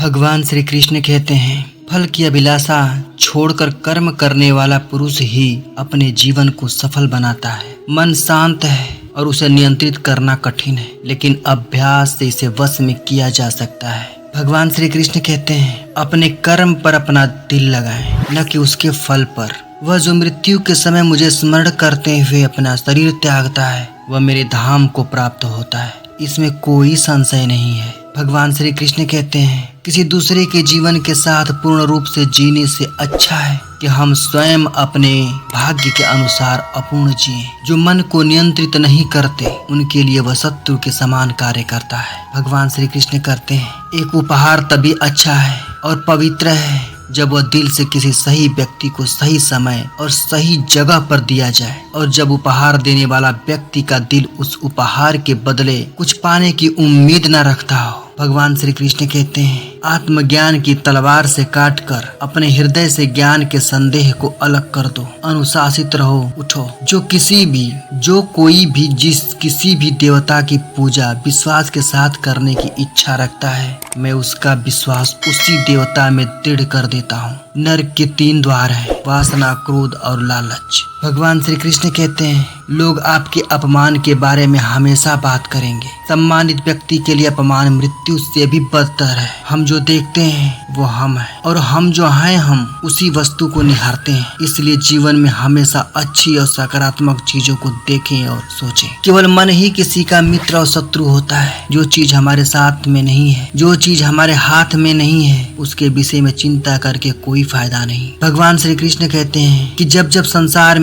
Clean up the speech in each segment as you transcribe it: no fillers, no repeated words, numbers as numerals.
भगवान श्री कृष्ण कहते हैं, फल की अभिलाषा छोड़कर कर्म करने वाला पुरुष ही अपने जीवन को सफल बनाता है। मन शांत है और उसे नियंत्रित करना कठिन है, लेकिन अभ्यास से इसे वश में किया जा सकता है। भगवान श्री कृष्ण कहते हैं, अपने कर्म पर अपना दिल लगाएं, न कि उसके फल पर। वह जो मृत्यु के समय मुझे स्मरण करते हुए अपना शरीर त्यागता है, वह मेरे धाम को प्राप्त होता है। इसमें कोई संशय नहीं है। भगवान श्री कृष्ण कहते हैं, किसी दूसरे के जीवन के साथ पूर्ण रूप से जीने से अच्छा है कि हम स्वयं अपने भाग्य के अनुसार अपूर्ण जिएं। जो मन को नियंत्रित नहीं करते, उनके लिए वह शत्रु के समान कार्य करता है। भगवान श्री कृष्ण कहते हैं, एक उपहार तभी अच्छा है और पवित्र है जब वह दिल से किसी सही व्यक्ति को सही समय और सही जगह पर दिया जाए, और जब उपहार देने वाला व्यक्ति का दिल उस उपहार के बदले कुछ पाने की उम्मीद न रखता हो। भगवान श्री कृष्ण कहते हैं, आत्मज्ञान की तलवार से काटकर अपने हृदय से ज्ञान के संदेह को अलग कर दो। अनुशासित रहो, उठो। जो कोई भी जिस किसी भी देवता की पूजा विश्वास के साथ करने की इच्छा रखता है, मैं उसका विश्वास उसी देवता में दृढ़ कर देता हूँ। नरक के 3 द्वार हैं, वासना, क्रोध और लालच। भगवान श्री कृष्ण कहते हैं, लोग आपके अपमान के बारे में हमेशा बात करेंगे। सम्मानित व्यक्ति के लिए अपमान मृत्यु से भी बदतर है। हम जो देखते हैं वो हम हैं, और हम जो हैं हम उसी वस्तु को निहारते हैं। इसलिए जीवन में हमेशा अच्छी और सकारात्मक चीजों को देखें और सोचें। केवल मन ही किसी का मित्र और शत्रु होता है। जो चीज हमारे साथ में नहीं है, जो चीज हमारे हाथ में नहीं है, उसके विषय में चिंता करके कोई फायदा नहीं। भगवान श्री कृष्ण कहते हैं कि जब जब संसार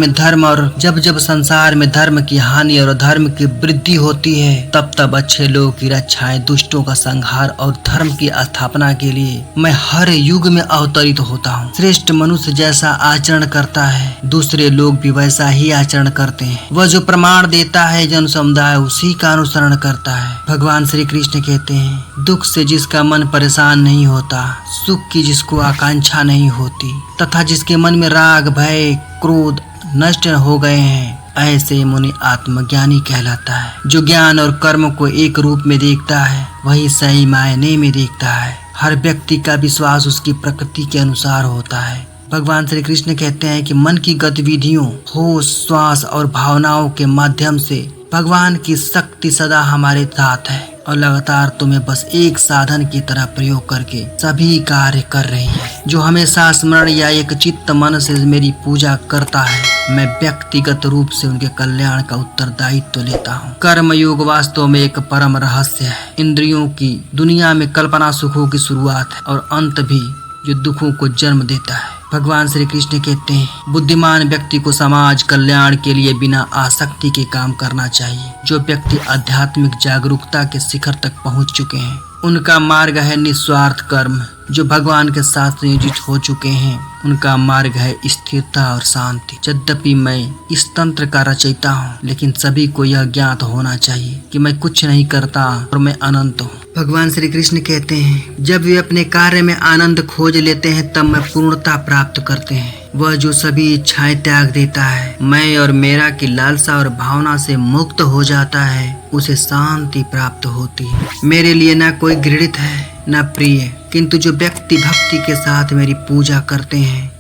में धर्म की हानि और धर्म की वृद्धि होती है, तब तब अच्छे लोगों की रक्षाएं, दुष्टों का संहार और धर्म की स्थापना के लिए मैं हर युग में अवतरित होता हूँ। श्रेष्ठ मनुष्य जैसा आचरण करता है, दूसरे लोग भी वैसा ही आचरण करते हैं। वह जो प्रमाण देता है, जन समुदाय उसी का अनुसरण करता है। भगवान श्री कृष्ण कहते हैं, दुख से जिसका मन परेशान नहीं होता, सुख की जिसको आकांक्षा नहीं होती, तथा जिसके मन में राग, भय, क्रोध नष्ट हो गए हैं, ऐसे मुनि आत्मज्ञानी कहलाता है। जो ज्ञान और कर्म को एक रूप में देखता है, वही सही मायने में देखता है। हर व्यक्ति का विश्वास उसकी प्रकृति के अनुसार होता है। भगवान श्री कृष्ण कहते हैं कि मन की गतिविधियों, होश, श्वास और भावनाओं के माध्यम से भगवान की शक्ति सदा हमारे साथ है और लगातार तुम्हें बस एक साधन की तरह प्रयोग करके सभी कार्य कर रही है। जो हमेशा स्मरण या एक चित्त मन से मेरी पूजा करता है, मैं व्यक्तिगत रूप से उनके कल्याण का उत्तरदायित्व लेता हूँ। कर्म योग वास्तव में एक परम रहस्य है। इंद्रियों की दुनिया में कल्पना सुखों की शुरुआत है और अंत भी, जो दुखों को जन्म देता है। भगवान श्री कृष्ण कहते हैं, बुद्धिमान व्यक्ति को समाज कल्याण के लिए बिना आसक्ति के काम करना चाहिए। जो व्यक्ति आध्यात्मिक जागरूकता के शिखर तक पहुंच चुके हैं, उनका मार्ग है निस्वार्थ कर्म। जो भगवान के साथ संयोजित हो चुके हैं, उनका मार्ग है स्थिरता और शांति। यद्यपि मैं इस तंत्र का रचयिता हूँ, लेकिन सभी को यह ज्ञात होना चाहिए कि मैं कुछ नहीं करता और मैं अनंत हूँ। भगवान श्री कृष्ण कहते हैं, जब वे अपने कार्य में आनंद खोज लेते हैं, तब मैं पूर्णता प्राप्त करते हैं। वह जो सभी इच्छाएं त्याग देता है, मैं और मेरा की लालसा और भावना से मुक्त हो जाता है, उसे शांति प्राप्त होती है। मेरे लिए न कोई घृणित है न प्रिय, किंतु जो व्यक्ति भक्ति के साथ मेरी पूजा करते हैं,